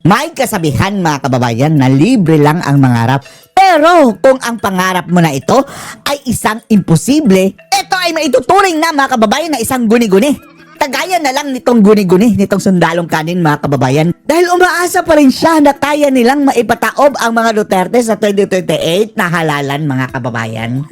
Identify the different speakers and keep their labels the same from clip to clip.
Speaker 1: May kasabihan mga kababayan na libre lang ang mangarap. Pero kung ang pangarap mo na ito ay isang imposible, ito ay maituturing na mga kababayan na isang guni-guni. Kagaya na lang nitong guni-guni, nitong sundalong kanin mga kababayan. Dahil umaasa pa rin siya na kaya nilang maipataob ang mga Duterte sa 2028 na halalan mga kababayan.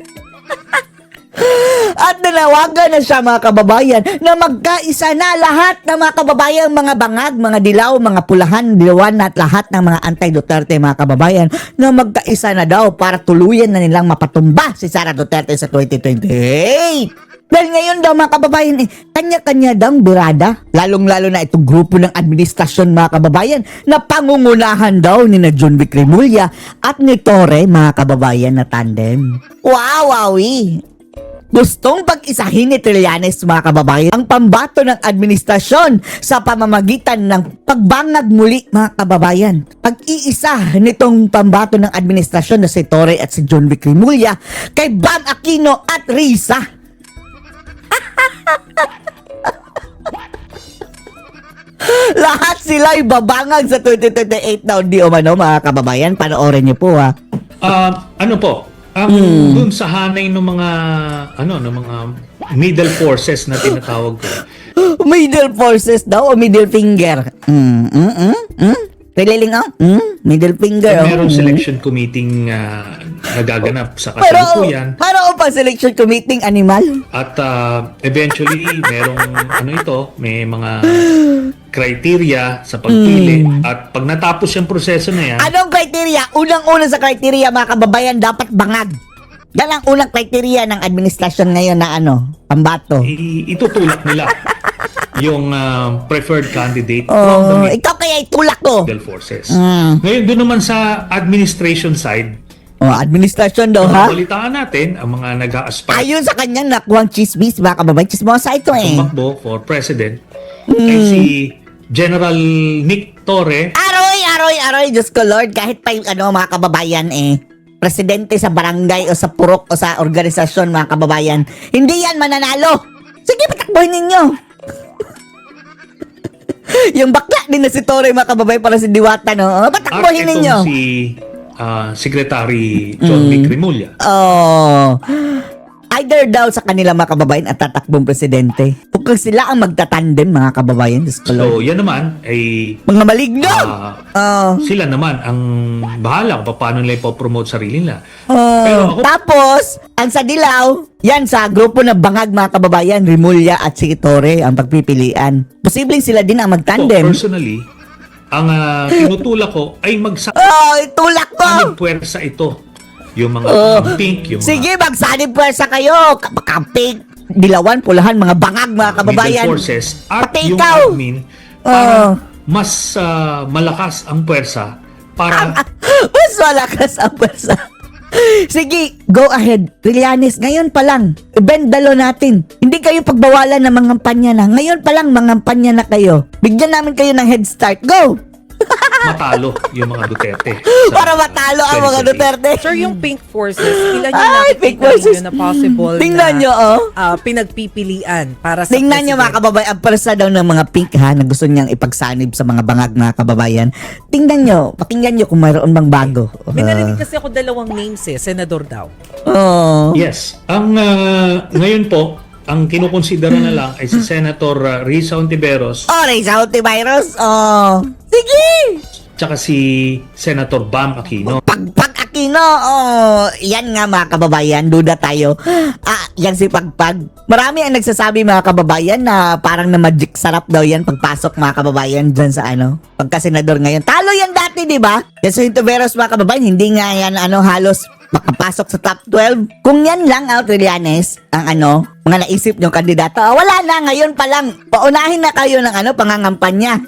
Speaker 1: At nanawagan na siya mga kababayan na magkaisa na lahat ng mga kababayan, mga bangag, mga dilaw, mga pulahan, dilawan at lahat ng mga anti-Duterte mga kababayan na magkaisa na daw para tuluyan na nilang mapatumba si Sara Duterte sa 2028. Dahil ngayon daw mga kababayan, kanya-kanya daw birada. Lalong-lalo na itong grupo ng administrasyon mga kababayan na pangungunahan daw ni na John Vic Remulla at ni Torre mga kababayan na tandem. Wow, wowie! Gustong pag-isahin ni Trillanes mga kababayan ang pambato ng administrasyon sa pamamagitan ng pagbangag muli mga kababayan. Pag-iisa nitong pambato ng administrasyon na si Torre at si John Vic Remulla kay Bam Aquino at Risa. Lahat sila ay babangag sa 2028 na di umano mga kababayan. Panoorin niyo po ha.
Speaker 2: Ano po? Dun sa hanay ng mga middle forces na tinatawag ko.
Speaker 1: Middle forces daw o middle finger? Pililing middle finger.
Speaker 2: Merong selection committee nagaganap sa kasalukuyan.
Speaker 1: Pero pa selection committee animal?
Speaker 2: At eventually, may mga criteria sa pagpili. At pag natapos yung proseso na yan,
Speaker 1: Anong criteria? Unang-una sa criteria mga kababayan, dapat bangag. Yan ang unang criteria ng administrasyon ngayon na pambato.
Speaker 2: itutulak nila yung preferred candidate from the
Speaker 1: Ikaw kaya itulak ko.
Speaker 2: middle forces. Ngayon, doon naman sa administration side,
Speaker 1: Administrasyon daw ha?
Speaker 2: balitaan natin ang mga nag-a-aspire
Speaker 1: Ayun sa kanyang nakuhang chismis mga kababayan. Chismosa ito
Speaker 2: tumakbo for president ay si General Nick Torre.
Speaker 1: Aroy, Diyos ko Lord, kahit pa yung mga kababayan presidente sa barangay o sa purok o sa organisasyon mga kababayan, hindi yan mananalo. Sige, patakbohin ninyo. Yung bakla din na si Torre mga kababayan para si Diwata, no? Patakbohin
Speaker 2: At
Speaker 1: ninyo.
Speaker 2: itong si Secretary John Vic Remulla.
Speaker 1: Either daw sa kanila mga kababayan at tatakbong presidente. O kung sila ang magtatandem mga kababayan, Diyos ko Lord.
Speaker 2: So, yan naman ay
Speaker 1: Mga maligno!
Speaker 2: sila naman ang bahala kung paano nila ipopromote sarili nila. Pero ako,
Speaker 1: Tapos, ang sa dilaw, yan sa grupo na bangag mga kababayan, Remulla at si Torre ang pagpipilian. Posibleng sila din ang magtandem.
Speaker 2: personally, ang tinutulak ko ay
Speaker 1: Itulak ko!
Speaker 2: puwersa ito. Yung mga pink, yung
Speaker 1: Sige, magsanib pwersa kayo. Kapik, dilawan, pulahan, mga bangag mga kababayan.
Speaker 2: middle forces at
Speaker 1: Pati
Speaker 2: yung
Speaker 1: ikaw.
Speaker 2: admin para mas malakas ang puwersa para
Speaker 1: Mas malakas ang pwersa. Sige, go ahead. Trillanes, ngayon pa lang, ibendalo natin. Hindi kayo pagbawalan ng mga kampanya na. Ngayon pa lang, mga kampanya na kayo. Bigyan namin kayo ng head start. Go!
Speaker 2: matalo yung mga Duterte.
Speaker 1: Para matalo ang mga Duterte.
Speaker 3: Sir, yung pink forces, ilan yung
Speaker 1: Ay,
Speaker 3: nakikita
Speaker 1: pink forces.
Speaker 3: ninyo na possible
Speaker 1: Tingnan nyo,
Speaker 3: pinagpipilian para sa
Speaker 1: Tingnan nyo mga
Speaker 3: president?
Speaker 1: kababayan, ang persa daw ng mga pink ha, na gusto niyang ipagsanib sa mga bangag mga kababayan. Tingnan nyo, pakinggan nyo kung mayroon bang bago.
Speaker 3: May narinig kasi ako dalawang names senador daw.
Speaker 2: Yes. Ang ngayon po, ang kinukonsidera na lang ay si Senator Risa Ontiveros
Speaker 1: Reza Ontiveros. Sige!
Speaker 2: tsaka si Senator Bam Aquino.
Speaker 1: Pagpag Aquino, yan nga mga kababayan, duda tayo. Yan si Pagpag. Marami ang nagsasabi mga kababayan na parang na magic sarap daw yan pagpasok mga kababayan dyan sa pagka-senador ngayon. Talo yan dati, di ba? Yan si Ontiveros mga kababayan, hindi nga yan halos makapasok sa top 12. Kung yan lang, Trillanes, ang mga naisip nyo kandidato, wala na, ngayon pa lang. Paunahin na kayo ng pangangampanya.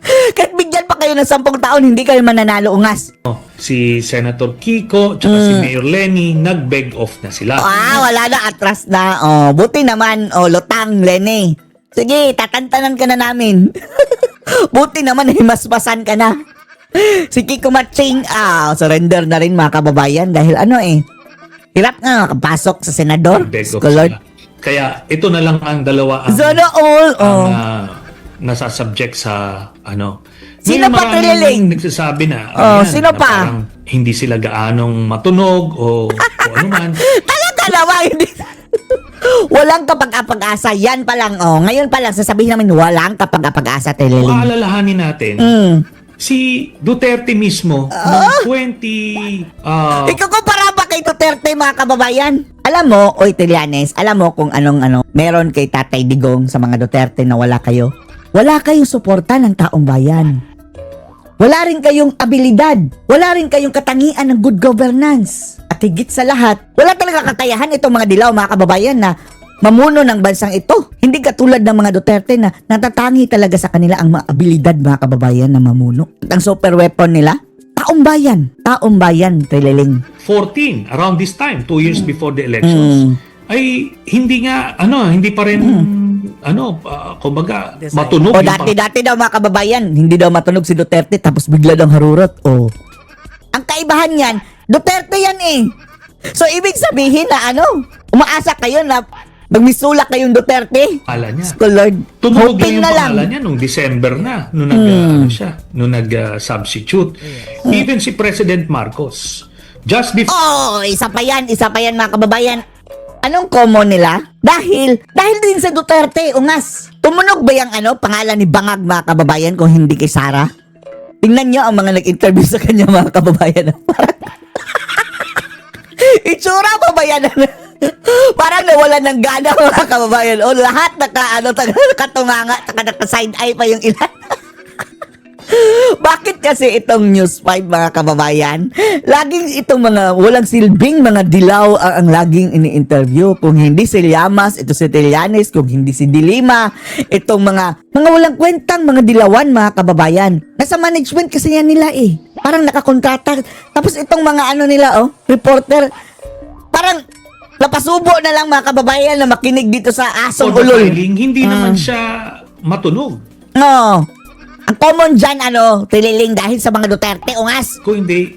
Speaker 1: Kahit bigyan pa kayo ng 10 taon, hindi kayo mananalo ungas.
Speaker 2: Si Senator Kiko tsaka si Mayor Lenny nag-beg off na sila.
Speaker 1: Wala na, atras na. Buti naman, lutang, Lenny. Sige, tatantanan ka na namin. Buti naman, himasmasan ka na. Si Kiko Matching, surrender na rin mga kababayan dahil hirap nga makapasok sa senador.
Speaker 2: Nag-beg off
Speaker 1: Scholar.
Speaker 2: sila. Kaya ito na lang ang dalawa ang,
Speaker 1: Zona all.
Speaker 2: ang nasasubject sa
Speaker 1: Sino pa,
Speaker 2: maraming
Speaker 1: Trililing?
Speaker 2: nagsasabi na,
Speaker 1: Oh,
Speaker 2: ayan,
Speaker 1: sino
Speaker 2: na
Speaker 1: pa?
Speaker 2: parang hindi sila gaanong matunog o ano man.
Speaker 1: Talaga naman, hindi. Walang kapag-apag-asa. Yan pa lang, ngayon pa lang, sasabihin namin, walang kapag-apag-asa,
Speaker 2: Kung
Speaker 1: Trililing.
Speaker 2: aalalahanin natin, si Duterte mismo, noong 20...
Speaker 1: Ikukumpara ba kay Duterte, mga kababayan? Alam mo, oy Trillanes, alam mo kung anong meron kay Tatay Digong sa mga Duterte na wala kayo? Wala kayong suporta ng taong bayan. Wala rin kayong abilidad. Wala rin kayong katangian ng good governance. At higit sa lahat, wala talaga kakayahan itong mga dilaw, mga kababayan, na mamuno ng bansang ito. Hindi katulad ng mga Duterte na natatangi talaga sa kanila ang mga abilidad, mga kababayan, na mamuno. At ang super weapon nila, taong bayan. Taong bayan, Trililing.
Speaker 2: 14, around this time, 2 years before the elections, ay hindi nga, hindi pa rin, kumbaga,
Speaker 3: Design.
Speaker 2: matunog.
Speaker 1: O
Speaker 2: yung
Speaker 1: dati daw, mga kababayan, hindi daw matunog si Duterte tapos bigla daw harurot. O. Ang kaibahan yan, Duterte yan eh. So ibig sabihin na umaasa kayo na magmisula kayong Duterte.
Speaker 2: pangalan niya.
Speaker 1: So Lord,
Speaker 2: Tumunog
Speaker 1: hoping
Speaker 2: lang yung
Speaker 1: na lang.
Speaker 2: pangalan niya nung December na, nung nag-substitute. Even si President Marcos, just before,
Speaker 1: Oh, isa pa yan, mga kababayan. Anong common nila? Dahil din sa Duterte, ungas. Tumunog ba yung pangalan ni Bangag, mga kababayan, kung hindi kay Sara? Tingnan nyo ang mga nag-interview sa kanya, mga kababayan. Itsura pa ba yan? Parang nawalan ng gana, mga kababayan. O lahat nakatunganga, naka-side eye pa yung ilan. Bakit kasi itong News 5, mga kababayan? Laging itong mga walang silbing mga dilaw ang laging ini-interview. Kung hindi si Llamas, ito si Trillanes. Kung hindi si Dilima, itong mga walang kwentang mga dilawan, mga kababayan. Nasa management kasi yan nila eh. Parang nakakontrata. Tapos itong mga reporter, parang napasubo na lang, mga kababayan, na makinig dito sa asong
Speaker 2: for the
Speaker 1: ulol.
Speaker 2: filing, hindi naman siya matunog.
Speaker 1: No. Ang common dyan, Trililing, dahil sa mga Duterte, ungas.
Speaker 2: Kung hindi,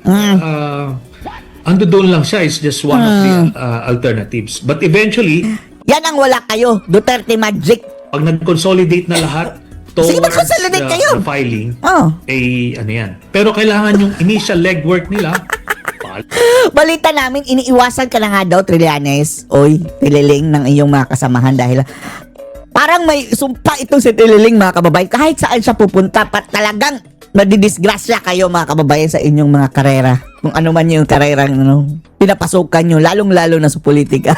Speaker 2: ando doon lang siya is just one of the alternatives. But eventually,
Speaker 1: Yan ang wala kayo, Duterte magic.
Speaker 2: pag nag-consolidate na lahat towards
Speaker 1: Sige, mag-consolidate kayo.
Speaker 2: the filing,
Speaker 1: Oh.
Speaker 2: yan. Pero kailangan yung initial legwork nila,
Speaker 1: Balita namin, iniiwasan ka na nga daw, Trillanes, oy, Trililing, ng iyong mga kasamahan dahil parang may sumpa itong si Trililing, mga kababayan. Kahit saan siya pupunta, talagang nadidisgrasya kayo, mga kababayan, sa inyong mga karera. Kung ano man yung karerang pinapasukan nyo, lalong-lalo na sa politika.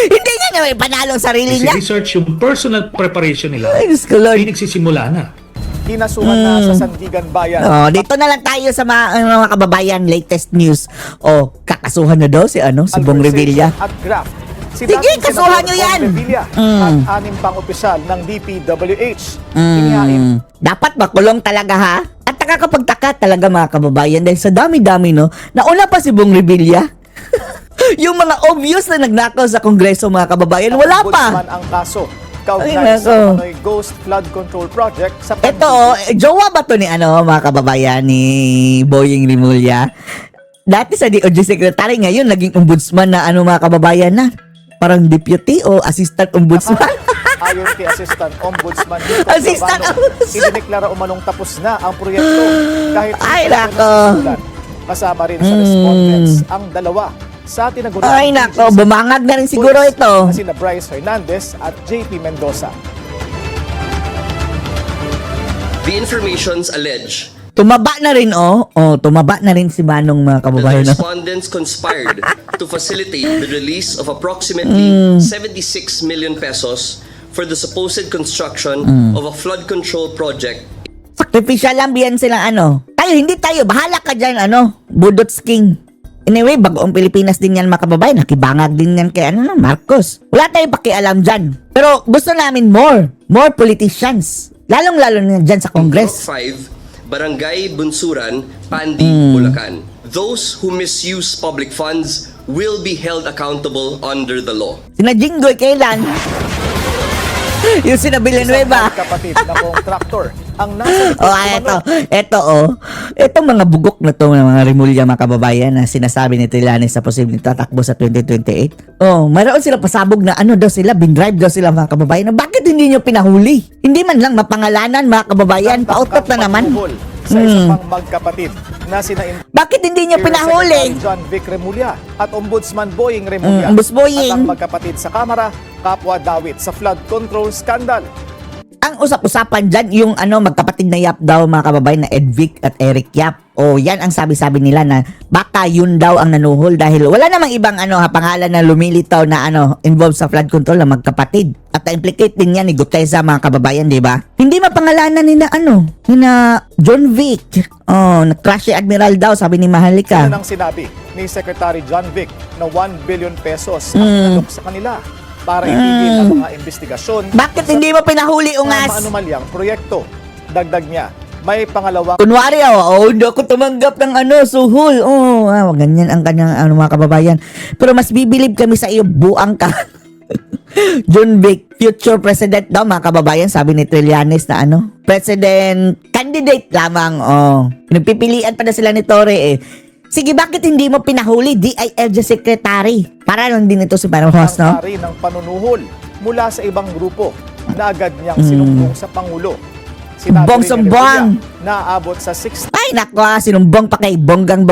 Speaker 1: Hindi nga naman panalo ang sarili
Speaker 2: si
Speaker 1: niya.
Speaker 2: research yung personal preparation nila,
Speaker 1: Ay, Diyos ko, Lord.
Speaker 2: hindi nagsisimula na.
Speaker 4: Kinasuhan na sa Sandigan Bayan.
Speaker 1: Dito na lang tayo sa mga kababayan, latest news. Kakasuhan na daw si Bong Revilla.
Speaker 4: At graft. Si
Speaker 1: Sige,
Speaker 4: dating
Speaker 1: kasuhan
Speaker 4: Senador
Speaker 1: nyo yan.
Speaker 4: Bong Revilla at 6 pang opisyal ng DPWH. Inihain
Speaker 1: Dapat makulong talaga, ha? At nakakapagtaka talaga, mga kababayan, dahil sa dami-dami, nauna pa si Bong Revilla. Yung mga obvious na nagnakaw sa Kongreso, mga kababayan, wala pa.
Speaker 4: Ombudsman ang kaso.
Speaker 1: Ay,
Speaker 4: Kaugnay
Speaker 1: nako.
Speaker 4: sa Manoy Ghost Flood Control Project sa
Speaker 1: Ito, jowa ba to ni mga kababayan, ni Boying Rimulya? Dati sa DOJ Secretary, ngayon naging ombudsman na mga kababayan na. Parang deputy o assistant ombudsman.
Speaker 4: Ayon kay Assistant Ombudsman Nico
Speaker 1: Assistant
Speaker 4: Labano,
Speaker 1: Ombudsman.
Speaker 4: idineklara umanong tapos na ang proyekto kahit
Speaker 1: Ay,
Speaker 4: hindi pa
Speaker 1: nako.
Speaker 4: nasisimulan. Kasama rin sa respondents ang dalawa sa tinagulan.
Speaker 1: Ay, nako, bumangag na rin siguro ito.
Speaker 4: Na sina Bryce Hernandez at JP Mendoza.
Speaker 5: The informations allege
Speaker 1: Tumaba na rin, tumaba na rin si Manong, mga
Speaker 5: that the
Speaker 1: kababayan.
Speaker 5: respondents conspired to facilitate the release of approximately 76 million pesos for the supposed construction of a flood control project
Speaker 1: Sacrificial lang biyan silang Tayo, hindi tayo. Bahala ka dyan, Budots King. Anyway, bagoong Pilipinas din yan, mga kababayan. Nakibangag din yan kay Marcos. Wala tayong pakialam dyan. Pero gusto namin more politicians. Lalong-lalo na dyan sa
Speaker 5: Block
Speaker 1: Congress.
Speaker 5: 5, Barangay Bunsuran, Pandi, Bulacan. Those who misuse public funds will be held accountable under the law.
Speaker 1: Sina Jinggoy kailan? Yung sina Villanueva.
Speaker 4: Isang kapatid na kontraktor ang nasa likod umano.
Speaker 1: Itong mga bugok na to, mga Rimulya, mga kababayan, na sinasabi ni Trillanes sa posibleng tatakbo sa 2028. Mayroon sila pasabog na ano daw sila, binrive daw sila, mga kababayan. Bakit hindi nyo pinahuli? Hindi man lang mapangalanan, mga kababayan, pautot na naman.
Speaker 4: Paghuhol sa isa pang magkapatid na sina
Speaker 1: Bakit hindi nyo pinahuli?
Speaker 4: Secretary John Vic Remulla at Ombudsman Boying Remulla
Speaker 1: Boss Boying.
Speaker 4: at ang magkapatid sa Kamara, kapwa dawit sa flood control scandal.
Speaker 1: Ang usap-usapan dyan, yung magkapatid na Yap daw, mga kababayan, na Edvic at Eric Yap. Yan ang sabi-sabi nila na baka yun daw ang nanuhol dahil wala namang ibang pangalan na lumilitaw na involved sa flood control na magkapatid. At na-implicate din yan ni Gutesa, mga kababayan, di ba? Hindi mapangalanan nina John Vic. Na-crash si Admiral daw, sabi ni Mahalika.
Speaker 4: Yan ang sinabi ni Secretary John Vic na 1 billion pesos ang nalok sa kanila para itigil ang mga investigasyon.
Speaker 1: Bakit hindi mo pinahuli,
Speaker 4: Sa
Speaker 1: Ungas?
Speaker 4: mga anomalyang proyekto. Dagdag niya, may pangalawang
Speaker 1: Kunwari, hindi ako tumanggap ng suhol. Ganyan ang kanyang mga kababayan. Pero mas bibilib kami sa iyo, buang ka. John Vic, future president daw, mga kababayan, sabi ni Trillanes na president candidate lamang. Pinagpipilian pa na sila ni Torre Sige, bakit hindi mo pinahuli DILG secretary? Para lang din ito si Marcos, no?
Speaker 4: hari ng panunuhol mula sa ibang grupo na agad niyang sinumbong sa Pangulo. Sinabi
Speaker 1: Bong
Speaker 4: rin ni
Speaker 1: sumbong.
Speaker 4: Remulla na aabot sa 6
Speaker 1: Ay, nako, sinumbong pa kay bonggang.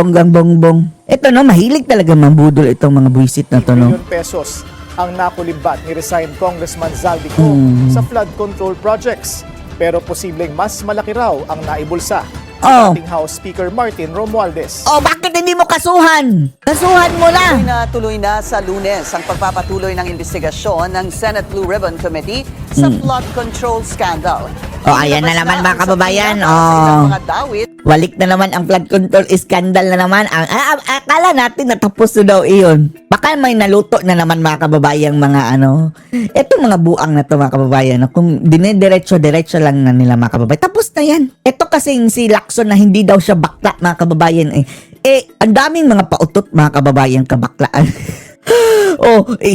Speaker 1: Ito, mahilig talaga mambudol itong mga buwisit na to, no?
Speaker 4: billion pesos ang nakulimbat ni resigned Congressman Zaldico sa flood control projects. Pero posibleng mas malaki raw ang naibulsa si dating House Speaker Martin Romualdez.
Speaker 1: Bakit hindi mo kasuhan? Kasuhan mo na!
Speaker 6: Tuloy na sa Lunes ang pagpapatuloy ng investigasyon ng Senate Blue Ribbon Committee sa flood control scandal.
Speaker 1: Ayan na naman, mga kababayan.
Speaker 6: Sa ilang mga dawit,
Speaker 1: Walik na naman ang flood control scandal na naman. Akala natin natapos na daw iyon. Baka may naluto na naman, mga kababayang mga Etong mga buang na to, mga kababayan, kung dinediretso-diretso lang na nila, mga kababayan, tapos na yan. Ito kasing si Lacson na hindi daw siya bakla, mga kababayan. Ang daming mga pautot, mga kababayan, kabaklaan.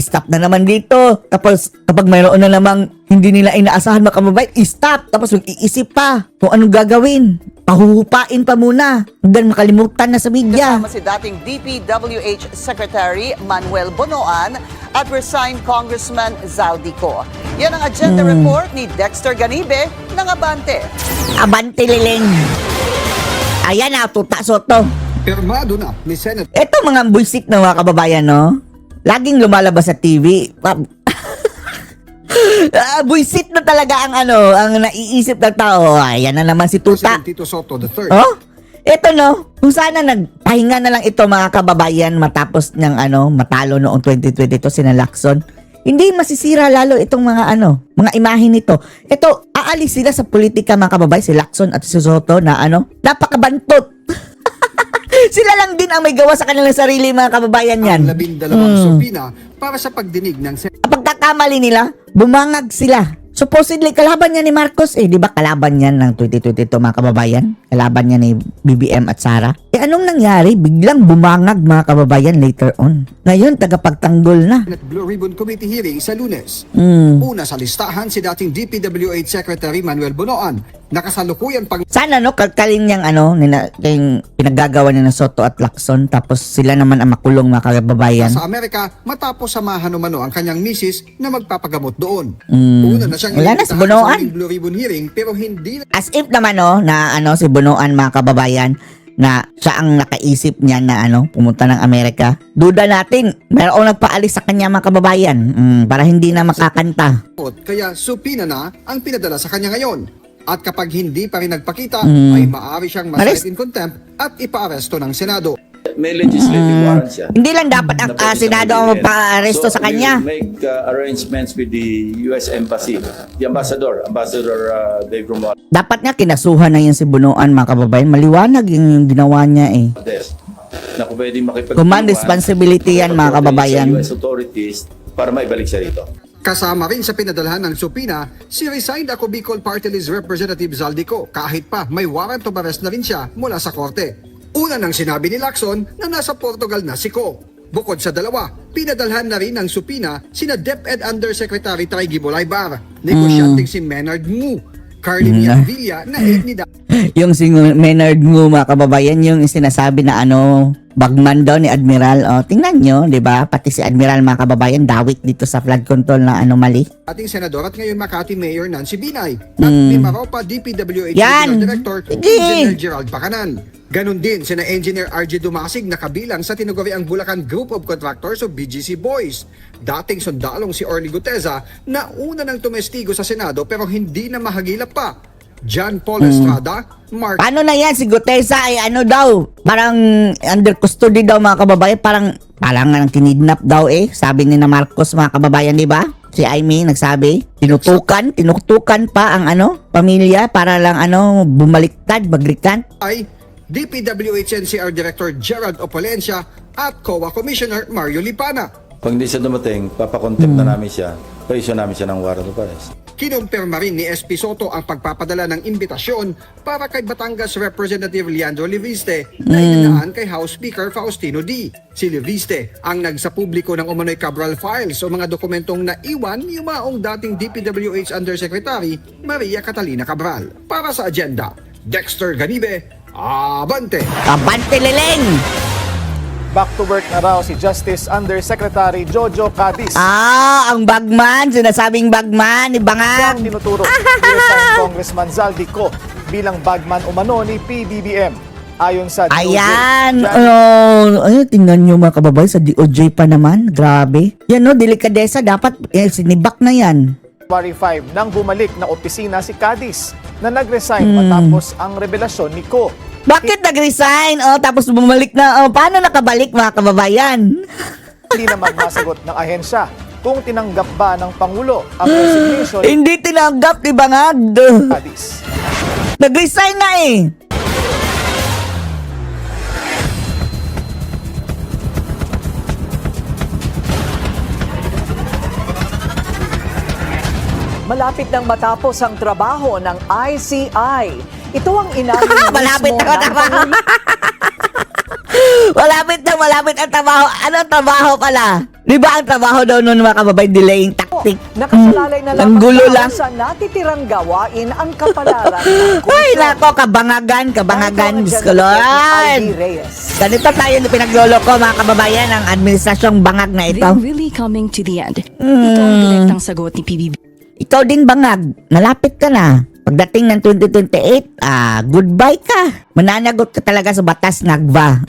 Speaker 1: Stop na naman dito. Tapos, kapag mayroon na namang hindi nila inaasahan, mga kababayan, stop. Tapos, mag-iisip pa kung anong gagawin. Pahuhupain pa muna. Hanggang makalimutan na sa media.
Speaker 6: kasama si dating DPWH Secretary Manuel Bonoan at resigned Congressman Zaldico. Yan ang agenda report ni Dexter Ganibe ng Abante.
Speaker 1: Abante liling. Ayan na, Tuta Soto.
Speaker 7: Pirmado na ni Senate
Speaker 1: Ito mga buisit na, mga kababayan, no? Laging lumalabas sa TV. Buisit na talaga ang naiisip ng tao. Ayan na naman si Tuta.
Speaker 7: President Tito Soto III.
Speaker 1: Ito, no? Kung sana nagpahinga na lang ito, mga kababayan, matapos ng matalo noong 2022 sina Lacson. Hindi masisira lalo itong mga imahe nito. Ito, aalis sila sa politika, mga kababayan, si Lacson at si Soto na napakabantot. Sila lang din ang may gawa sa kanilang sarili, mga kababayan yan.
Speaker 7: Ang 12 subpoena para sa pagdinig ng Senate.
Speaker 1: Kapag kakamali nila, bumangag sila. Supposedly, kalaban niya ni Marcos. Di ba kalaban niya ng 2022, mga kababayan? Kalaban niya ni BBM at Sara. Anong nangyari? Biglang bumangag, mga kababayan, later on. Ngayon, tagapagtanggol na.
Speaker 7: Blue Ribbon Committee hearing sa Lunes. Una sa listahan si dating DPWH Secretary Manuel Bonoan. Nakasalukuyan pang
Speaker 1: Sana, kalkalin niyang yung pinaggagawa niya ng Soto at Lacson. Tapos sila naman ang makulong, mga kababayan.
Speaker 7: sa Amerika matapos samahan umano ang kanyang misis na magpapagamot doon. Una na siyang
Speaker 1: Wala na, si
Speaker 7: inimbitahan
Speaker 1: Bonoan.
Speaker 7: sa huling Blue Ribbon hearing pero hindi na
Speaker 1: As if naman, na si Bonoan, mga kababayan, na siya ang nakaisip niya na pumunta ng Amerika. Duda natin, mayroong nagpaalis sa kanya, mga kababayan, para hindi na makakanta.
Speaker 7: kaya supina na ang pinadala sa kanya ngayon. At kapag hindi pa rin nagpakita, ay maaari siyang
Speaker 1: Arrest.
Speaker 7: ma-cite in contempt at ipaaresto ng Senado.
Speaker 8: May legislative warrants yan.
Speaker 1: Hindi lang dapat ang
Speaker 8: Na pwede
Speaker 1: Senado
Speaker 8: siyang
Speaker 1: ang
Speaker 8: bilhin.
Speaker 1: magpa-aresto sa kanya.
Speaker 8: We will make arrangements with the US Embassy, the Ambassador Dave Romualdez,
Speaker 1: Dapat nga kinasuhan na yan si Bonoan, mga kababayan. Maliwanag yung ginawa niya
Speaker 8: na kung pwede makipag-
Speaker 1: Command responsibility yan, mga kababayan.
Speaker 8: Sa US authorities para maibalik siya rito.
Speaker 7: Kasama rin sa pinadalhan ng supina, si resigned ako Bicol Party List Representative Zaldico kahit pa may warrant of arrest na rin siya mula sa korte. Una nang sinabi ni Lacson na nasa Portugal na si Ko. Bukod sa dalawa, pinadalhan na rin ng supina sina DepEd Undersecretary Traigi Bolaybar, negosyanteng si Menard Ngu, Carly Villa na ni
Speaker 1: Yung si Menard Ngu, mga kababayan, yung sinasabi na bagman daw ni Admiral. O, tingnan nyo, di ba? Pati si Admiral, mga kababayan, dawit dito sa flood control na anomaly.
Speaker 7: ating senador at ngayon Makati Mayor Nancy Binay at lima raw pa DPWH
Speaker 1: Yan.
Speaker 7: Regional Director
Speaker 1: Sige.
Speaker 7: Engineer Gerald Bacanan. Ganon din sina Engineer RJ Dumasig na kabilang sa tinaguriang Bulacan Group of Contractors o BGC Boys. Dating sundalong si Orly Guteza na una nang tumestigo sa Senado pero hindi na mahagilap pa. John Paul Estrada, Mark
Speaker 1: Paano na yan? Si Gutesa ay daw? Parang under custody daw, mga kababayan. Parang nga kinidnap daw Sabi ni na Marcos, mga kababayan, di ba? Si Aimee nagsabi, tinutukan pa ang pamilya para lang bumaliktad, magrikan.
Speaker 7: ay DPWH NCR Director Gerald Opolencia at COA Commissioner Mario Lipana.
Speaker 8: Pag hindi siya dumating, papakontempt na namin siya. Pa-issue namin siya ng warrant of arrest.
Speaker 7: Kinumpirma rin ni SP Soto ang pagpapadala ng imbitasyon para kay Batangas Representative Leandro Leviste na inanaan kay House Speaker Faustino D. Si Leviste ang nagsapubliko ng umano'y Cabral Files o mga dokumentong naiwan yumaong dating DPWH Undersecretary Maria Catalina Cabral. Para sa agenda, Dexter Ganibe, Abante!
Speaker 1: Abante, Leleng!
Speaker 4: Back to work na raw si Justice Undersecretary Jojo Cadiz.
Speaker 1: Ang bagman, sinasabing bagman,
Speaker 4: Siya
Speaker 1: ibangan.
Speaker 4: ang tinuturo ni resigned Congressman Zaldico bilang bagman umano ni PBBM. Ayon sa DOJ,
Speaker 1: Ayan.
Speaker 4: Jan-
Speaker 1: Tingnan nyo, mga kababay, sa DOJ pa naman. Grabe. Yan, delikadesa. Dapat sinibak na yan.
Speaker 4: January 5 nang bumalik na opisina si Cadiz na nag-resign matapos ang revelasyon ni Ko.
Speaker 1: Bakit nag-resign? Tapos bumalik na. Paano nakabalik, mga kababayan?
Speaker 4: Hindi naman masagot ng ahensya kung tinanggap ba ng Pangulo ang resignation ni
Speaker 1: Hindi tinanggap, di ba nga?
Speaker 4: Cadiz.
Speaker 1: Nag-resign na
Speaker 6: Malapit nang matapos ang trabaho ng ICI. Ito ang inamin
Speaker 1: Malapit
Speaker 6: mismo
Speaker 1: na
Speaker 6: ng
Speaker 1: trabaho.
Speaker 6: Pangulo.
Speaker 1: Malapit ang trabaho. Anong trabaho pala? Di ba ang trabaho daw nun, mga kababay, delaying tactic?
Speaker 6: Nakasalalay na
Speaker 1: Ang
Speaker 6: lamang
Speaker 1: gulo
Speaker 6: daw
Speaker 1: lang.
Speaker 6: sa natitirang gawain ang kapalaran ng
Speaker 1: Ay,
Speaker 6: komisyon.
Speaker 1: nako, kabangagan, Diyos ko,
Speaker 6: Id
Speaker 1: Lord.
Speaker 6: Reyes.
Speaker 1: Ganito tayo na pinaglolo ko, mga kababayan, ang administrasyong bangag na ito.
Speaker 9: They're really coming to the end. Ito ang direktang sagot ni PBB.
Speaker 1: Ikaw din bangag, malapit ka na. Pagdating ng 2028, goodbye ka. Mananagot ka talaga sa batas nagba.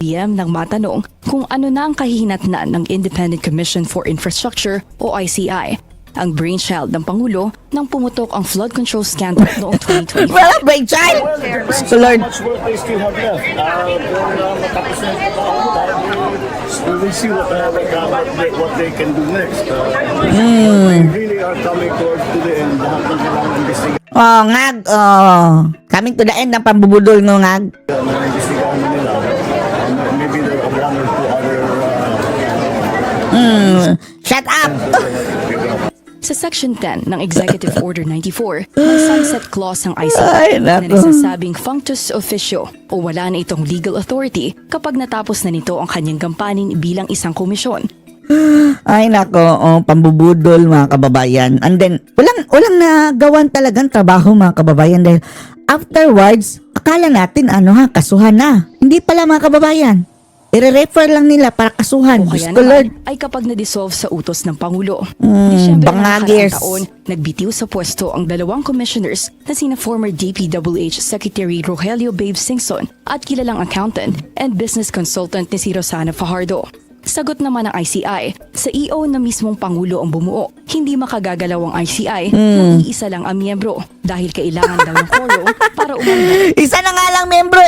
Speaker 9: BM nang matanong kung ano na ang kahihinatnan ng Independent Commission for Infrastructure o ICI, ang brainchild ng Pangulo nang pumutok ang flood control scandal noong 2020.
Speaker 1: Well, brainchild! So Lord,
Speaker 10: much work they still have left. Matapos na yung trabaho, we will see what they can do next. They really are coming towards to the end. Lahat ng kailangan investigahan
Speaker 1: ngag, coming to the end ng pambubudol ng ngag.
Speaker 10: nila. Maybe there are one or two other
Speaker 1: Shut up!
Speaker 9: Sa Section 10 ng Executive Order 94, may sunset clause ang
Speaker 1: Ay,
Speaker 9: ICI na
Speaker 1: nako.
Speaker 9: nagsasabing functus officio o wala na itong legal authority kapag natapos na nito ang kanyang gampanin bilang isang komisyon.
Speaker 1: Ay nako, pambubudol, mga kababayan. And then, walang nagawan talagang trabaho, mga kababayan, dahil afterwards, akala natin kasuhan na. Hindi pala, mga kababayan. I-refer lang nila para kasuhan.
Speaker 9: O
Speaker 1: Diyos
Speaker 9: kaya
Speaker 1: ko, Lord.
Speaker 9: naman ay kapag na-dissolve sa utos ng Pangulo. Disyembre ng
Speaker 1: bangagers.
Speaker 9: nakaraang taon, nagbitiw sa pwesto ang dalawang commissioners na sina former DPWH Secretary Rogelio Babe Singson at kilalang accountant and business consultant ni si Rosana Fajardo. Sagot naman ng ICI, sa EO na mismong Pangulo ang bumuo, hindi makagagalaw ang ICI kung iisa lang ang miyembro dahil kailangan daw ng quorum para umunlad
Speaker 1: Isa na nga lang membro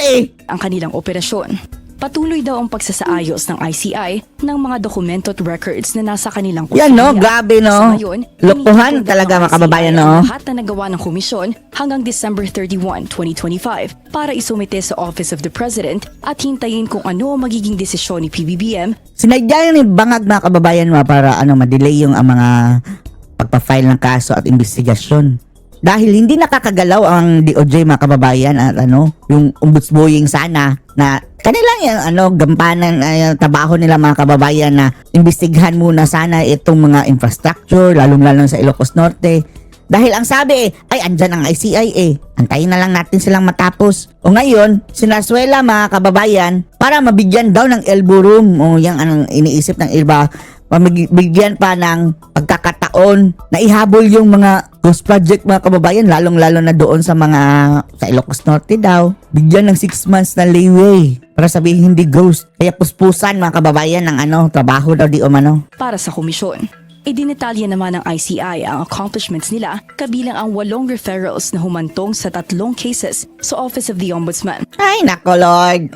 Speaker 9: ang kanilang operasyon. Patuloy daw ang pagsasaayos ng ICI ng mga dokumento at records na nasa kanilang
Speaker 1: Yan, no?
Speaker 9: kusina.
Speaker 1: Grabe, no?
Speaker 9: Sa ngayon,
Speaker 1: Lokohan
Speaker 9: iniipon daw
Speaker 1: talaga,
Speaker 9: ng
Speaker 1: mga kababayan,
Speaker 9: ICI
Speaker 1: no?
Speaker 9: ang lahat na nagawa ng komisyon hanggang December 31, 2025 para isumite sa Office of the President at hintayin kung ano ang magiging desisyon ni PBBM.
Speaker 1: Sinadya ni bangag, mga kababayan, para ma-delay yung mga pagpa-file ng kaso at investigasyon. Dahil hindi nakakagalaw ang DOJ, mga kababayan, at yung ombudsboying sana na kanilang yung gampanan, trabaho nila, mga kababayan, na imbestigahan muna sana itong mga infrastructure, lalong-lalo sa Ilocos Norte. Dahil ang sabi ay andyan ang ICI antayin na lang natin silang matapos. O ngayon, sinaswela mga kababayan para mabigyan daw ng elbow room. O yung anong iniisip ng iba, mabigyan pa ng pagkakataon na ihabol yung mga ghost project mga kababayan, lalong-lalo na doon sa mga sa Ilocos Norte daw. Bigyan ng 6 months na leeway para sabihin hindi ghost. Kaya puspusan mga kababayan ng trabaho daw di umano.
Speaker 9: Para sa komisyon, idinetalya naman ng ICI ang accomplishments nila kabilang ang 8 referrals na humantong sa 3 cases sa Office of the Ombudsman.
Speaker 1: Ay nako Lord,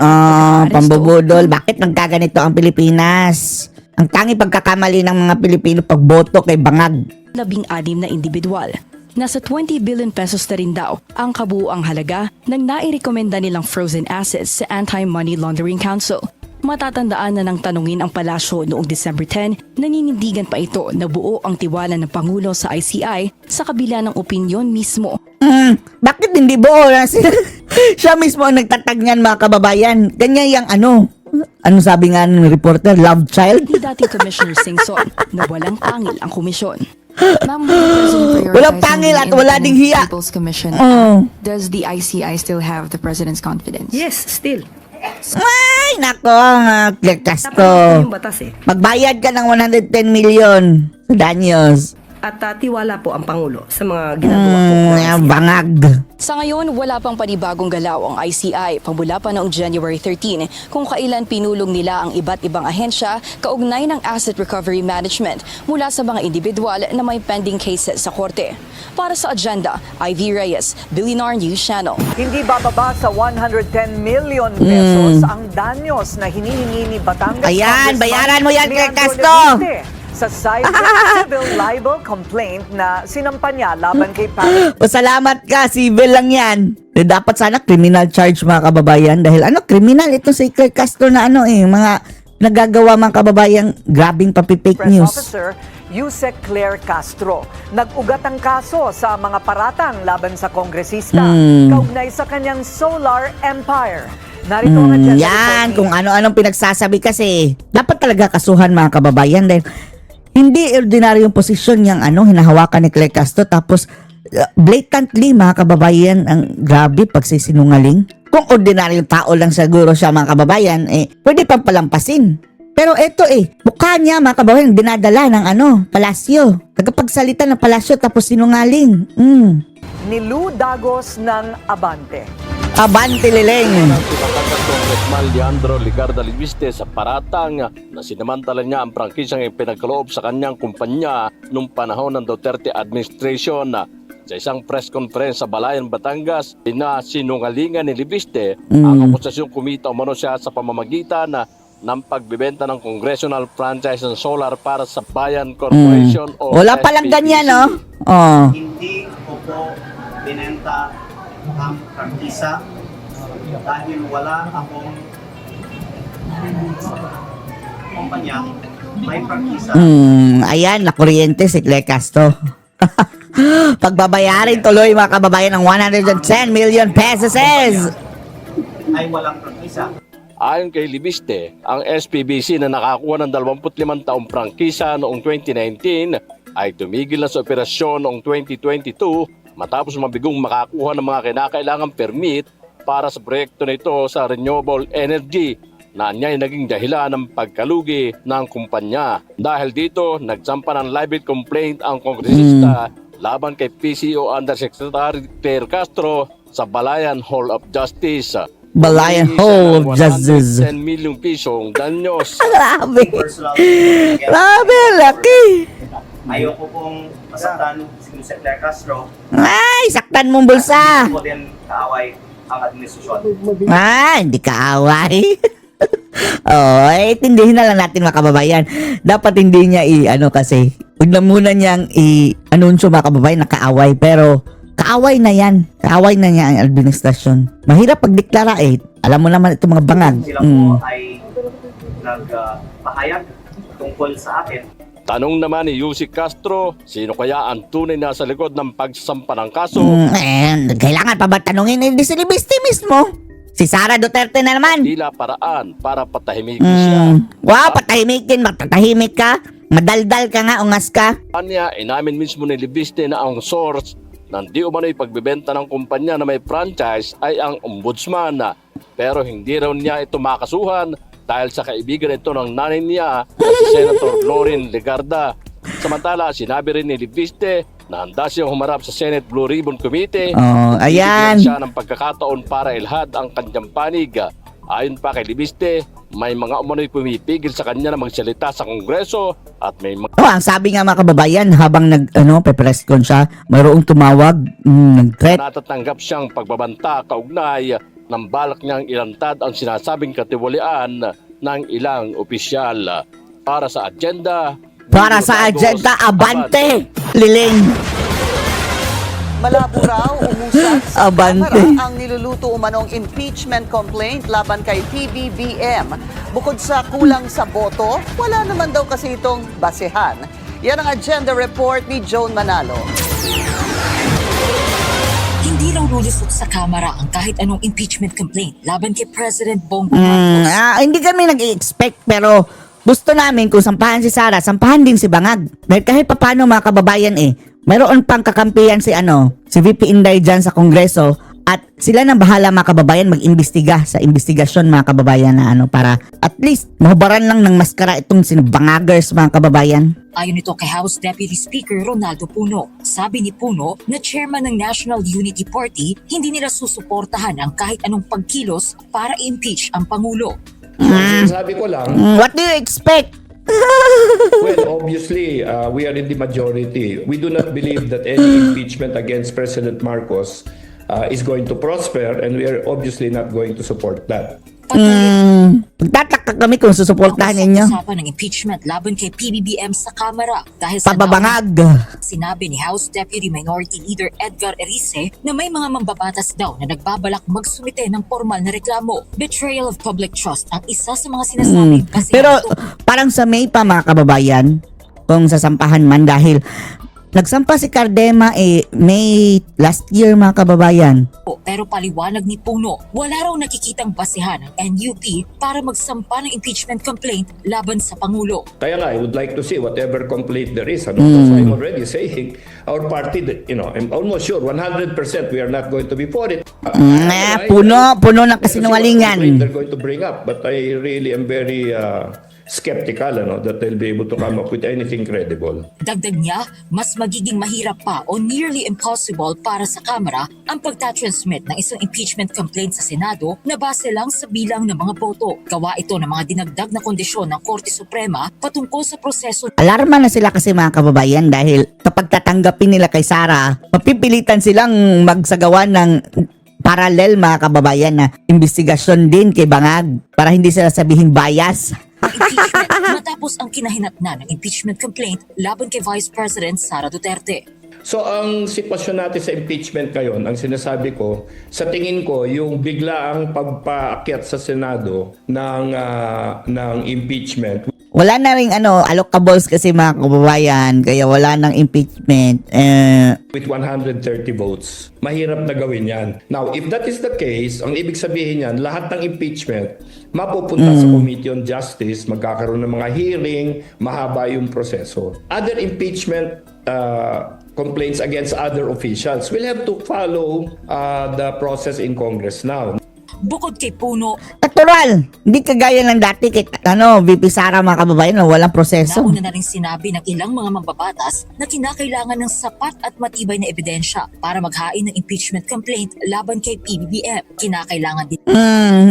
Speaker 1: pambubudol, bakit nagkaganito ang Pilipinas? Ang tanging pagkakamali ng mga Pilipino pagboto kay bangag.
Speaker 9: 16 na individual. Nasa 20 billion pesos na rin daw ang kabuuang halaga ng nairekomenda nilang frozen assets sa Anti-Money Laundering Council. Matatandaan na nang tanungin ang palasyo noong December 10, naninindigan pa ito na buo ang tiwala ng Pangulo sa ICI sa kabila ng opinyon mismo.
Speaker 1: Bakit hindi buo? Siya mismo ang nagtatag niyan mga kababayan. Ganyan yung ano sabi nga ng reporter, love child?
Speaker 9: Ni dating Commissioner Singson na walang pangil ang komisyon.
Speaker 1: Walang pangil at wala ding hiya.
Speaker 11: People's Commission. Does the ICI still have the President's confidence?
Speaker 12: Yes, still.
Speaker 1: Ay, nako, Claire Castro.
Speaker 12: Yung batas
Speaker 1: Magbayad ka ng 110 million sa danyos.
Speaker 12: At tiwala po ang Pangulo sa mga ginagawa po.
Speaker 1: Bangag.
Speaker 9: Sa ngayon, wala pang panibagong galaw ang ICI pamula pa noong January 13 kung kailan pinulong nila ang iba't ibang ahensya kaugnay ng asset recovery management mula sa mga individual na may pending cases sa korte. Para sa agenda, Ivy Reyes, Billionaire News Channel.
Speaker 6: Hindi bababa sa 110 million pesos ang danyos na hinihingi ni Batangas.
Speaker 1: Ayan, bayaran mo yan, Claire
Speaker 6: Leandro
Speaker 1: Castro.
Speaker 6: Levite sa civil libel complaint na sinampa niya laban kay Paris.
Speaker 1: O salamat ka, civil lang yan. Dapat sana criminal charge mga kababayan dahil criminal ito si Claire Castro na mga nagagawa mga kababayan, grabing papipake
Speaker 6: Press
Speaker 1: news.
Speaker 6: Officer Yusek Claire Castro nag-ugat ang kaso sa mga paratang laban sa kongresista kaugnay sa kanyang solar empire. Narito ang agenda
Speaker 1: Yan,
Speaker 6: report ni
Speaker 1: kung ano-anong pinagsasabi kasi. Dapat talaga kasuhan mga kababayan dahil hindi ordinaryong posisyon yung hinahawakan ni Claire Castro tapos blatantly mga kababayan ang grabe pagsisinungaling. Kung ordinaryong tao lang siguro siya mga kababayan, pwede pang palampasin. Pero eto mukha niya mga kababayan dinadala ng palasyo. Tagapagsalita ng palasyo tapos sinungaling.
Speaker 6: ni Lou Dagos ng Abante.
Speaker 1: Abante Leleng.
Speaker 13: Congressman Leandro Ligarda Libiste sa paratang na sinamantala niya ang prangkisang ipinagkaloob sa kanyang kumpanya nung panahon ng Duterte administration. Sa isang press conference sa Balayan, Batangas, sinungalingan ni Libiste ang akusasyong kumita umano siya sa pamamagitan ng pagbibenta ng congressional franchise ng solar para sa Bayan Corporation o
Speaker 1: Wala palang
Speaker 13: SPPC.
Speaker 1: ganyan, no?
Speaker 14: Hindi ko po binenta ang prangkisa dahil wala akong kumpanya may prangkisa.
Speaker 1: Ayan, nakuryente si Claire Castro. Pagbabayarin tuloy mga kababayan ng 110 million pesos.
Speaker 14: Ay walang prangkisa.
Speaker 13: Ayon kay Libiste, ang SPBC na nakakuha ng 25 taong prangkisa noong 2019 ay tumigil na sa operasyon noong 2022 matapos mabigong makakuha ng mga kinakailangang permit para sa proyekto nito sa renewable energy na niya ay naging dahilan ng pagkalugi ng kumpanya. Dahil dito, nagsampa ng libel complaint ang kongresista laban kay PCO Undersecretary Claire Castro sa Balayan Hall of Justice.
Speaker 1: Balayan Hall of Justice.
Speaker 13: 10 milyong pisong danyos.
Speaker 1: Grabe.
Speaker 14: Personally,
Speaker 1: Grabe, laki.
Speaker 14: ayoko pong masaktan si Claire Castro.
Speaker 1: Ay, saktan mong bulsa.
Speaker 14: Hindi ko din kaaway ang administrasyon.
Speaker 1: Hindi ka away. Tindihin na lang natin mga kababayan. Dapat hindi niya kasi. Huwag na muna niyang i-anunsyo mga kababayan na kaaway. Pero kaaway na yan. Kaaway na niya ang administrasyon. Mahirap pagdeklara Alam mo naman itong mga bangag.
Speaker 14: Sila po ay nagpahayag tungkol sa akin.
Speaker 13: Tanong naman ni Yusek Castro, sino kaya ang tunay na sa likod ng pagsampa ng kaso?
Speaker 1: Kailangan pa ba tanungin ni si Libiste mismo? Si Sara Duterte na naman.
Speaker 13: Tila paraan para patahimikin siya.
Speaker 1: Wow, patahimikin. Matatahimik ka. Madaldal ka nga, ungas ka.
Speaker 13: Anya, inamin mismo ni Libiste na ang source ng di umano'y pagbebenta ng kumpanya na may franchise ay ang ombudsman. Pero hindi raw niya ito makasuhan dahil sa kaibigan ito ng nanay niya na si Senator Lorin Legarda. Samantala, sinabi rin ni Libiste na handa siyang humarap sa Senate Blue Ribbon Committee.
Speaker 1: Oh, ayan.
Speaker 13: Bibigyan siya ng pagkakataon para ilhad ang kanyang panig. Ayon pa kay Libiste, may mga umano'y pumipigil sa kanya na magsalita sa Kongreso at may mga
Speaker 1: Oh, ang sabi nga mga kababayan, habang pe-press con siya, mayroong tumawag, nag-threat.
Speaker 13: natatanggap siyang pagbabanta kaugnay ng balak niyang ilantad ang sinasabing katiwalian ng ilang opisyal. Para sa agenda,
Speaker 1: Para sa agenda, abante! Liling!
Speaker 6: Malabo raw umusad sa
Speaker 1: Abante.
Speaker 6: Kamara ang niluluto umanong impeachment complaint laban kay PBBM. Bukod sa kulang sa boto, wala naman daw kasi itong basehan. Yan ang agenda report ni Joan Manalo.
Speaker 15: Hindi raw lulusot sa Kamara ang kahit anong impeachment complaint laban kay President Bongbong Marcos.
Speaker 1: Hindi kami nag-i-expect, pero gusto namin kung sampahan si Sara, sampahan din si Bangag. Dahil kahit papano mga kababayan mayroon pang kakampiyan si VP Inday dyan sa Kongreso, at sila nang bahala mga kababayan mag-imbestiga sa investigasyon mga kababayan na para at least mahubaran lang ng maskara itong sinabangagers mga kababayan.
Speaker 15: Ayon ito kay House Deputy Speaker Ronaldo Puno. Sabi ni Puno na chairman ng National Unity Party, hindi nila susuportahan ang kahit anong pagkilos para i-impeach ang Pangulo.
Speaker 8: Sabi ko lang,
Speaker 1: What do you expect?
Speaker 8: well, obviously, we are in the majority. We do not believe that any impeachment against President Marcos is going to prosper, and we are obviously not going to support that.
Speaker 1: Magtataka kami kung susuportahan ninyo.
Speaker 15: Usapan ng impeachment laban kay PBBM sa Kamara dahil sa
Speaker 1: Pababangag.
Speaker 15: Sinabi ni House Deputy Minority Leader Edgar Erice na may mga mambabatas daw na nagbabalak magsumite ng formal na reklamo. Betrayal of public trust ang isa sa mga sinasabi.
Speaker 1: Pero parang sa May pa mga kababayan, kung sasampahan man, dahil nagsampa si Cardema May last year mga kababayan.
Speaker 15: Pero paliwanag ni Puno, wala raw nakikitang basehan ng NUP para magsampa ng impeachment complaint laban sa Pangulo.
Speaker 8: Kaya nga, I would like to see whatever complaint there is. That's why I'm already saying our party, I'm almost sure 100% we are not going to be for it.
Speaker 1: Puno ng kasinungalingan.
Speaker 8: They're going to bring up, but I really am very skeptical that they'll be able to come up with anything credible.
Speaker 15: Dagdag niya, mas magiging mahirap pa o nearly impossible para sa Kamara ang pagtatransmit ng isang impeachment complaint sa Senado na base lang sa bilang ng mga boto. Gawa ito ng mga dinagdag na kondisyon ng Korte Suprema patungkol sa proseso.
Speaker 1: Alarma na sila kasi mga kababayan, dahil kapag tatanggapin nila kay Sara, mapipilitan silang magsagawa ng parallel mga kababayan na investigasyon din kay Bangag para hindi sila sabihin bias.
Speaker 15: Impeachment matapos ang kinahinatnan ng impeachment complaint laban kay Vice President Sara Duterte.
Speaker 8: So ang sitwasyon natin sa impeachment ngayon, ang sinasabi ko, sa tingin ko, yung biglaang pagpaakyat sa Senado ng impeachment.
Speaker 1: Wala na ring allocables kasi mga kababayan, kaya wala nang impeachment.
Speaker 8: With 130 votes, mahirap na gawin yan. Now, if that is the case, ang ibig sabihin yan, lahat ng impeachment mapupunta sa Committee on Justice, magkakaroon ng mga hearing, mahaba yung proseso. Other impeachment complaints against other officials will have to follow the process in Congress now.
Speaker 15: Bukod kay Puno,
Speaker 1: Natural! Hindi kagaya ng dati kay VP Sara mga kababayan na walang proseso.
Speaker 15: nauna na rin sinabi ng ilang mga mambabatas na kinakailangan ng sapat at matibay na ebidensya para maghain ng impeachment complaint laban kay PBBM. Kinakailangan din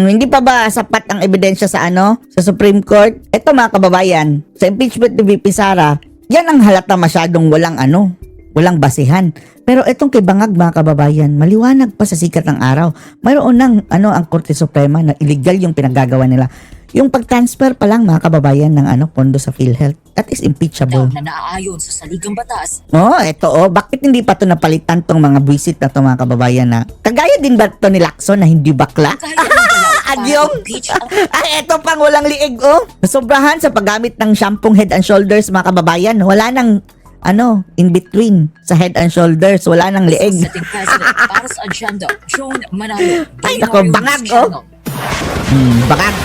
Speaker 1: Hindi pa ba sapat ang ebidensya sa sa Supreme Court? Ito mga kababayan, sa impeachment ni VP Sara, yan ang halata masyadong walang basihan. Pero itong kay Bangag mga kababayan, maliwanag pa sa sikat ng araw. Mayroon ng ang Korte Suprema na illegal yung pinagagawa nila. Yung pag-transfer pa lang mga kababayan ng pondo sa PhilHealth, that is impeachable.
Speaker 15: na naaayon sa saligang batas.
Speaker 1: Bakit hindi pa to napalitan tong mga buwisit na to mga kababayan na kagaya din ba to ni Lacson na hindi bakla? Adyong! Eto pang walang liig Sobrahan sa paggamit ng shampoo Head and Shoulders mga kababayan. Wala nang in between sa Head and Shoulders, wala nang liig.
Speaker 15: Sitting President para sa agenda, Joan Manalo.
Speaker 1: Ay, nako, Bangag, Bangag.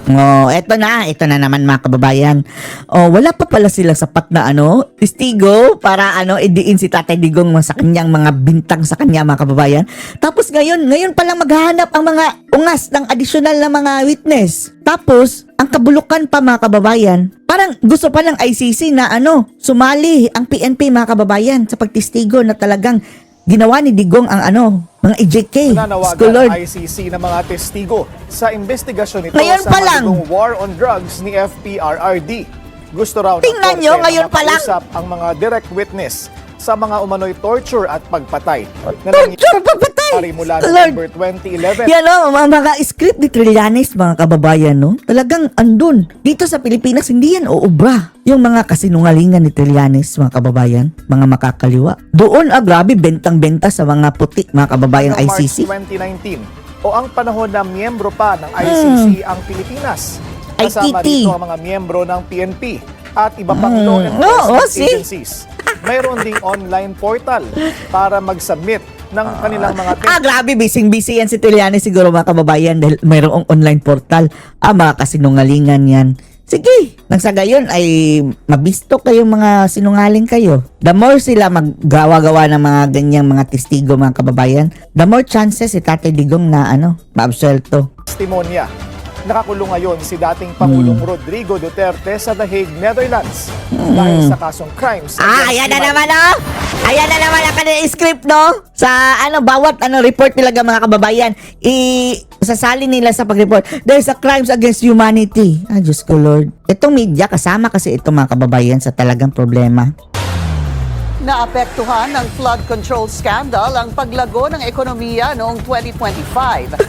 Speaker 1: Oh, eto na naman mga kababayan. Oh, wala pa pala sila sapat na testigo para idiin si Tatay Digong sa kanyang mga bintang sa kanya mga kababayan. Tapos ngayon pa lang maghahanap ang mga ungas ng additional na mga witness. Tapos, ang kabulukan pa mga kababayan, parang gusto pa ng ICC na sumali ang PNP mga kababayan sa pagtestigo na talagang ginawa ni Digong ang mga EJK.
Speaker 4: Nanawagan ng ICC ng mga testigo sa investigasyon nito
Speaker 1: Ngayon
Speaker 4: sa
Speaker 1: pa lang.
Speaker 4: maligong war on drugs ni FPRRD. Gusto raw ng
Speaker 1: Tingnan
Speaker 4: korte
Speaker 1: nyo,
Speaker 4: na
Speaker 1: ngayon pa lang.
Speaker 4: makausap ang mga direct witness sa mga umano'y torture at pagpatay.
Speaker 1: Torture, pagpatay!
Speaker 4: Mula
Speaker 1: Lord.
Speaker 4: November 2011.
Speaker 1: Yan mga script ni Trillanes mga kababayan, talagang andun. Dito sa Pilipinas, hindi yan uubra. Yung mga kasinungalingan ni Trillanes mga kababayan, mga makakaliwa. Doon, grabe, bentang-benta sa mga puti mga kababayang
Speaker 4: Noong March
Speaker 1: ICC.
Speaker 4: 2019 o ang panahon na miyembro pa ng ICC ang Pilipinas. Kasama
Speaker 1: ITT.
Speaker 4: dito ang mga miyembro ng PNP at iba pang law
Speaker 1: Oo,
Speaker 4: enforcement
Speaker 1: see?
Speaker 4: agencies. Mayroon ding online portal para mag-submit ng kanilang mga
Speaker 1: Grabe, busy-busy yan si Trillanes siguro mga kababayan dahil mayroong online portal. Mga kasinungalingan yan. Sige, nang sa gayon ay mabisto kayong mga sinungaling kayo. The more sila maggawa-gawa ng mga ganyang mga testigo mga kababayan, the more chances si Tatay Digong na maabsuelto.
Speaker 4: testimonya. Nakakulong ngayon si dating Pangulong Rodrigo Duterte sa The Hague, Netherlands dahil sa kasong crimes.
Speaker 1: Ayan na naman Ayan na naman ang kanilang script sa bawat report nila mga kababayan isasali nila sa pag-report dahil sa crimes against humanity. Diyos ko Lord. Itong media kasama kasi ito mga kababayan sa talagang problema.
Speaker 6: Naapektuhan ng flood control scandal ang paglago ng ekonomiya noong 2025.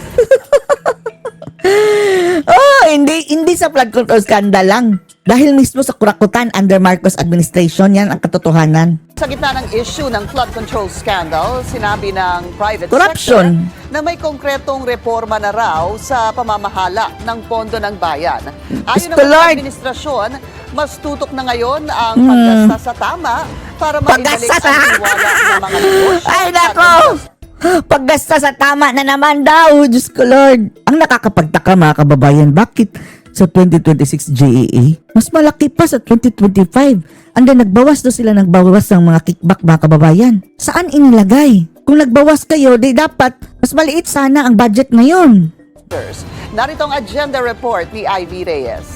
Speaker 1: Hindi sa flood control scandal lang. Dahil mismo sa kurakutan under Marcos administration, yan ang katotohanan.
Speaker 6: Sa gitna ng issue ng flood control scandal, sinabi ng private
Speaker 1: Corruption.
Speaker 6: sector na may konkretong reforma na raw sa pamamahala ng pondo ng bayan. Ayon
Speaker 1: Gusto,
Speaker 6: ng
Speaker 1: Lord.
Speaker 6: administrasyon, mas tutok na ngayon ang paggasta sa tama para maibalik
Speaker 1: Paggasta
Speaker 6: ang tiwala ng mga negosyo.
Speaker 1: Ay,
Speaker 6: at
Speaker 1: nako! Paggasta sa tama na naman daw, Diyos ko Lord. Ang nakakapagtaka mga kababayan, bakit sa 2026 GEA, mas malaki pa sa 2025? Nagbawas daw sila ng mga kickback mga kababayan. Saan inilagay? Kung nagbawas kayo, di dapat mas maliit sana ang budget ngayon.
Speaker 6: Narito ang agenda report ni Ivy Reyes.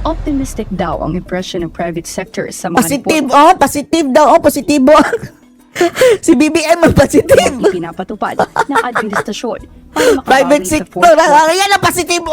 Speaker 9: Optimistic daw ang impression ng private sector sa mga
Speaker 1: Positive, positive daw, positibo. Si BBM ang positive.
Speaker 9: pinapatupad ng administrasyon para
Speaker 1: Private
Speaker 9: makabawi sa
Speaker 1: sector,
Speaker 9: fourth quarter.
Speaker 1: yan ang positive,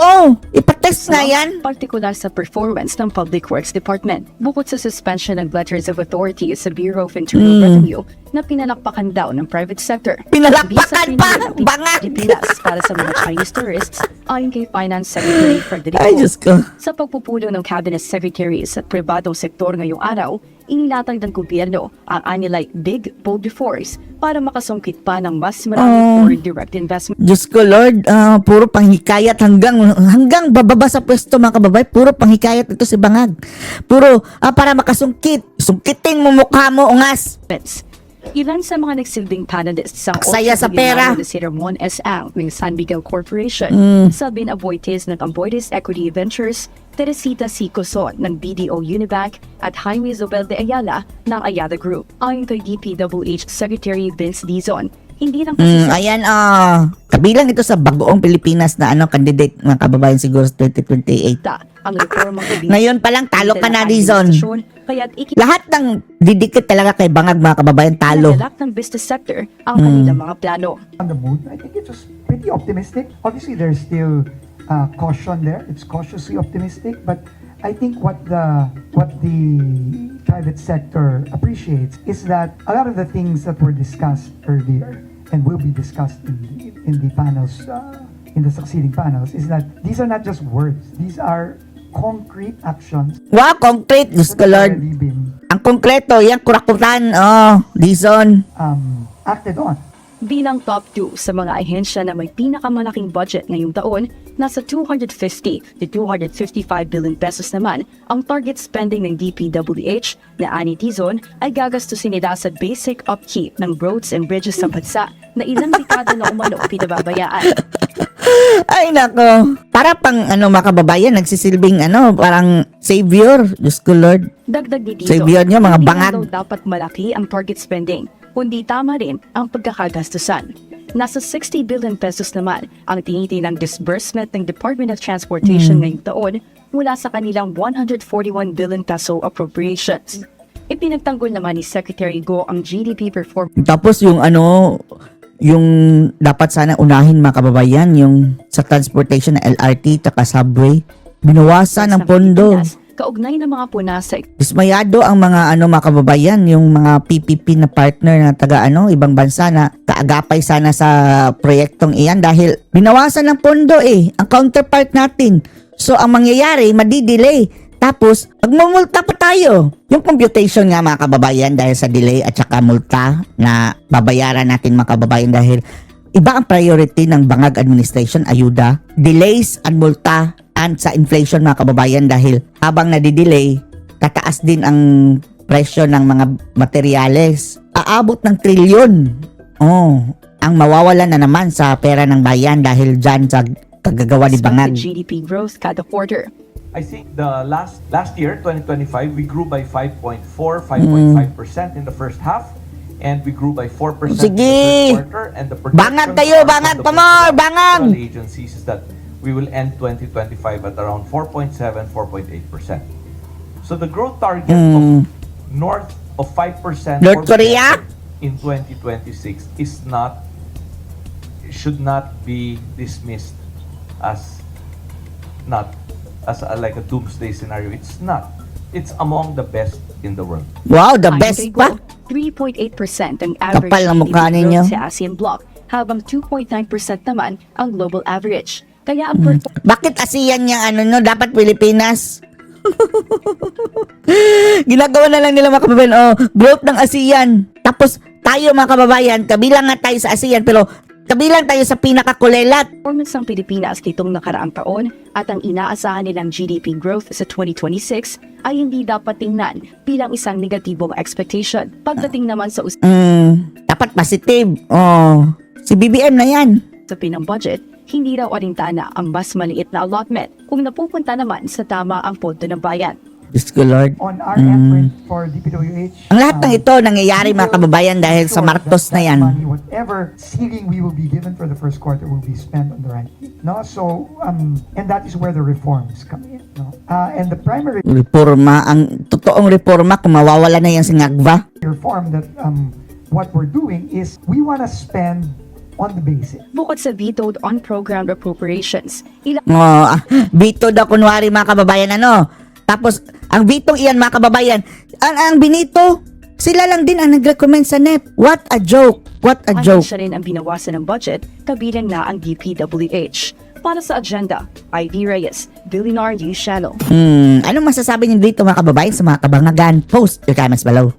Speaker 1: Ipatest na yan.
Speaker 9: Partikular sa performance ng Public Works Department. Bukod sa suspension ng letters of authority sa Bureau of Internal Revenue na pinalakpakan daw ng private sector.
Speaker 1: Pinalakpakan pa, bangat.
Speaker 9: Pilas para sa mga Chinese tourists ayon kay Finance Secretary Frederico.
Speaker 1: Ay, Diyos ko.
Speaker 9: Sa pagpupulo ng cabinet secretaries at pribadong sektor ngayong araw, inilatag ng gobyerno ang anilay Big Bold Reforms para makasungkit pa ng mas maraming foreign direct investment.
Speaker 1: Diyos ko Lord, puro panghikayat hanggang bababa sa pwesto mga kababay, puro panghikayat ito si Bangag. Puro para makasungkit. Sungkitin mo mukha mo, ungas.
Speaker 9: Ilan sa mga nagsilbing panelists sa
Speaker 1: Aksaya sa pera.
Speaker 9: si Ramon S. Ang ng San Miguel Corporation, Sabin Aboites ng Aboites Equity Ventures, Teresita C. Coson ng BDO Unibank at Jaime Zobel de Ayala ng Ayala Group. Ayon kay DPWH Secretary Vince Dizon, hindi lang kasi
Speaker 1: kabilang ito sa bagoong Pilipinas na candidate mga kababayan siguro sa 2028.
Speaker 9: ang reformang
Speaker 1: Ngayon pa lang talo ka na, Rizon.
Speaker 9: Kaya't
Speaker 1: Lahat ng didikit talaga kay Bangag mga kababayan talo.
Speaker 9: ikinalak ng business sector ang kanilang mga plano.
Speaker 16: On the mood, I think it was pretty optimistic. Obviously, there's still caution there. It's cautiously optimistic, but I think what the private sector appreciates is that a lot of the things that were discussed earlier and will be discussed in the panels, in the succeeding panels, is that these are not just words. These are concrete actions.
Speaker 1: Wow, concrete, Diyos ko Lord. Ang konkreto, yan kurakutan, Dizon.
Speaker 16: Acted on.
Speaker 9: Bilang top 2 sa mga ahensya na may pinakamalaking budget ngayong taon, nasa 250 to 255 billion pesos naman ang target spending ng DPWH na ani Tizon ay gagastusin nila sa basic upkeep ng roads and bridges sa bansa na ilang dekada na umano pinababayaan.
Speaker 1: Ay nako, para pang mga kababayan, nagsisilbing parang savior, Diyos ko Lord.
Speaker 9: Dagdag ni Tizon,
Speaker 1: Savior niya, mga
Speaker 9: hindi
Speaker 1: bangag.
Speaker 9: na daw dapat malaki ang target spending, kundi tama rin ang pagkakagastusan. Nasa 60 billion pesos naman ang tinitinang disbursement ng Department of Transportation ngayong taon mula sa kanilang 141 billion peso appropriations. Ipinagtanggol naman ni Secretary Go ang GDP performance.
Speaker 1: Tapos yung dapat sana unahin mga kababayan, yung sa transportation na LRT at subway, binawasan ng pondo.
Speaker 9: Kaugnay ng mga puna sa
Speaker 1: Dismayado ang mga mga kababayan, yung mga PPP na partner na taga ibang bansa na kaagapay sana sa proyektong iyan dahil binawasan ng pondo ang counterpart natin. So ang mangyayari, madidelay. Tapos magmumulta pa tayo. Yung computation nga mga kababayan dahil sa delay at saka multa na babayaran natin mga kababayan dahil iba ang priority ng Bangag Administration, ayuda, delays at multa and sa inflation mga kababayan dahil habang nadidelay, tataas din ang presyo ng mga materyales. Aabot ng trilyon. Ang mawawalan na naman sa pera ng bayan dahil dyan sa kagagawa ni Bangag.
Speaker 9: GDP growth kada quarter.
Speaker 17: I think the last year, 2025, we grew by 5.5% in the first half. And we grew by 4% in the third quarter. And the
Speaker 1: Bangag tayo, bangag pa more, bangag!
Speaker 17: Agencies is that we will end 2025 at around 4.7, 4.8%. So the growth target of north of 5%
Speaker 1: North Korea
Speaker 17: in 2026 should not be dismissed as like a doomsday scenario. It's not. It's among the best in the world.
Speaker 1: Wow, the best pa.
Speaker 9: 3.8% ang average
Speaker 1: Kapal ng mukha
Speaker 9: GDP
Speaker 1: ninyo.
Speaker 9: growth sa ASEAN Bloc, habang 2.9% naman ang global average. Kaya ang
Speaker 1: Bakit ASEAN yung dapat Pilipinas? Ginagawa na lang nila mga kababayan, growth ng ASEAN. Tapos tayo mga kababayan, kabilang nga tayo sa ASEAN pero kabilang tayo sa pinakakulelat.
Speaker 9: Performance ng Pilipinas nitong nakaraang taon at ang inaasahan nilang GDP growth sa 2026 ay hindi dapat tingnan bilang isang negatibong expectation. Pagdating naman sa
Speaker 1: Dapat positive. Si BBM na yan.
Speaker 9: usapin ng budget, hindi raw alintana ang mas maliit na allotment kung napupunta naman sa tama ang pondo ng bayan.
Speaker 1: Diyos ko Lord.
Speaker 16: On our effort for DPWH,
Speaker 1: Ang lahat ng ito nangyayari mga kababayan dahil sa Marcos na yan.
Speaker 16: money, whatever seeding we will be given for the first quarter will be spent on the right. No, so and that is where the reforms come in. No, and the primary
Speaker 1: Reforma, ang totoong reforma kung mawawala na yan si Ngagva.
Speaker 16: reform that what we're doing is we want to spend on the basic.
Speaker 9: Bukod sa vetoed on-program appropriations,
Speaker 1: Bito daw kunwari mga kababayan Tapos ang bitong iyan mga kababayan, ang binito, sila lang din ang nag-recommend sa NEP. What a joke. What a joke.
Speaker 9: siya rin ang binawasan ng budget, kabilang na ang DPWH. Para sa agenda, Ivy Reyes, Billionaire News Channel.
Speaker 1: Anong masasabi niyo dito mga kababayan sa mga kabangagan? Post your comments below.